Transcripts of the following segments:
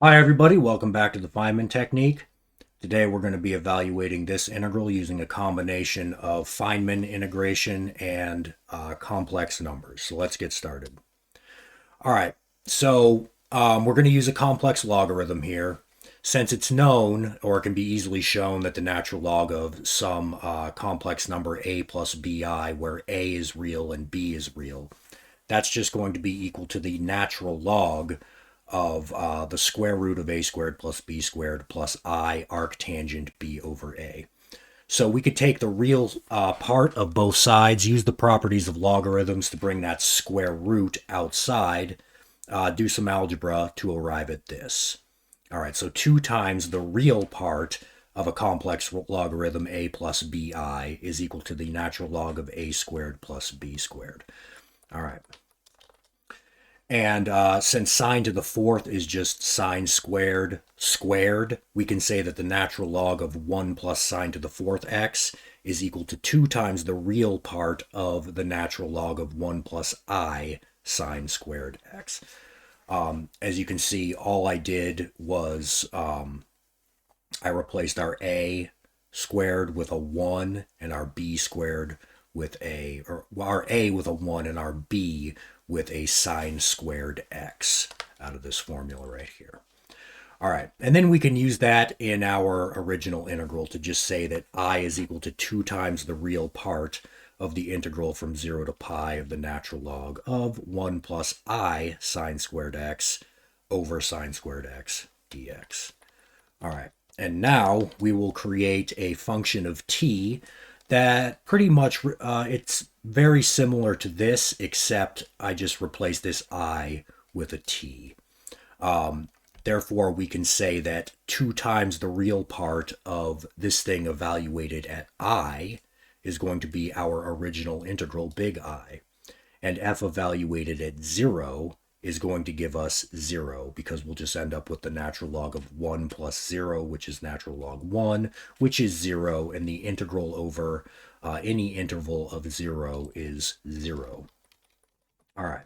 Hi everybody, welcome back to the Feynman technique. Today we're going to be evaluating this integral using a combination of Feynman integration and complex numbers. So let's get started. All right, so we're going to use a complex logarithm here. Since it's known, or it can be easily shown, that the natural log of some complex number a plus bi, where a is real and b is real, that's just going to be equal to the natural log of the square root of a squared plus b squared plus I arctangent b over a. So we could take the real part of both sides, use the properties of logarithms to bring that square root outside, do some algebra to arrive at this. All right, so 2 times the real part of a complex logarithm a plus bi is equal to the natural log of a squared plus b squared. All right. And since sine to the fourth is just sine squared squared, we can say that the natural log of 1 plus sine to the fourth x is equal to 2 times the real part of the natural log of 1 plus I sine squared x. As you can see, all I did was I replaced our a squared with a 1 and our b squared with our a with a 1 and our b with a sine squared x out of this formula right here. All right, and then we can use that in our original integral to just say that I is equal to 2 times the real part of the integral from 0 to pi of the natural log of 1 plus I sine squared x over sine squared x dx. All right, and now we will create a function of t that pretty much, it's very similar to this, except I just replace this I with a t. Therefore, we can say that 2 times the real part of this thing evaluated at I is going to be our original integral, big I. And f evaluated at 0 is going to give us 0, because we'll just end up with the natural log of 1 plus 0, which is natural log 1, which is 0, and the integral over any interval of 0 is 0. All right.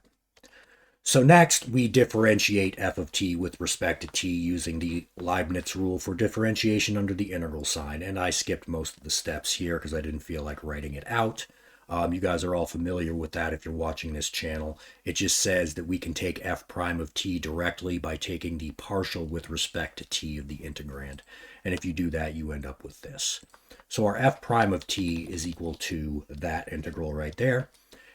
So next, we differentiate f of t with respect to t using the Leibniz rule for differentiation under the integral sign, and I skipped most of the steps here because I didn't feel like writing it out. You guys are all familiar with that if you're watching this channel. It just says that we can take f prime of t directly by taking the partial with respect to t of the integrand. And if you do that, you end up with this. So our f prime of t is equal to that integral right there.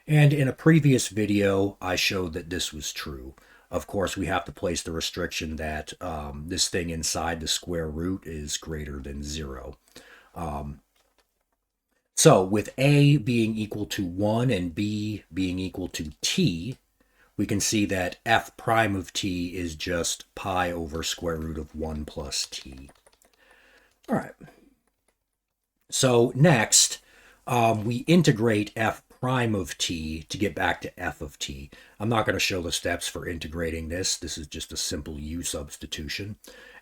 And in a previous video, I showed that this was true. Of course, we have to place the restriction that this thing inside the square root is greater than 0. So with a being equal to 1 and b being equal to t, we can see that f prime of t is just pi over square root of 1 plus t. All right. So next, we integrate f prime of t to get back to f of t. I'm not going to show the steps for integrating this. This is just a simple u substitution.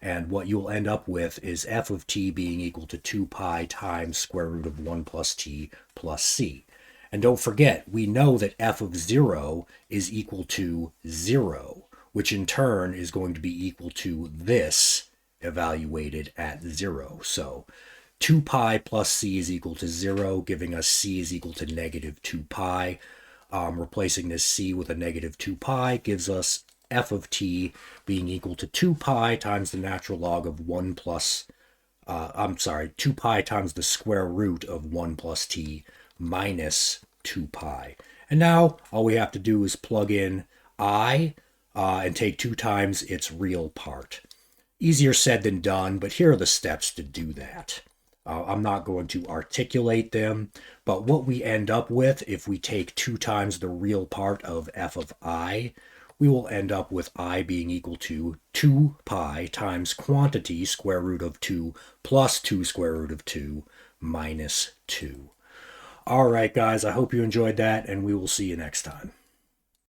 And what you'll end up with is f of t being equal to 2 pi times square root of 1 plus t plus c. And don't forget, we know that f of 0 is equal to 0, which in turn is going to be equal to this evaluated at 0. So 2 pi plus c is equal to 0, giving us c is equal to negative 2 pi. Replacing this c with a negative 2 pi gives us f of t being equal to 2 pi times the natural log of 1 plus, 2 pi times the square root of 1 plus t minus 2 pi. And now all we have to do is plug in I and take 2 times its real part. Easier said than done, but here are the steps to do that. I'm not going to articulate them, but what we end up with if we take 2 times the real part of f of I, we will end up with I being equal to 2 pi times quantity square root of 2 plus 2 square root of 2 minus 2. All right, guys, I hope you enjoyed that, and we will see you next time.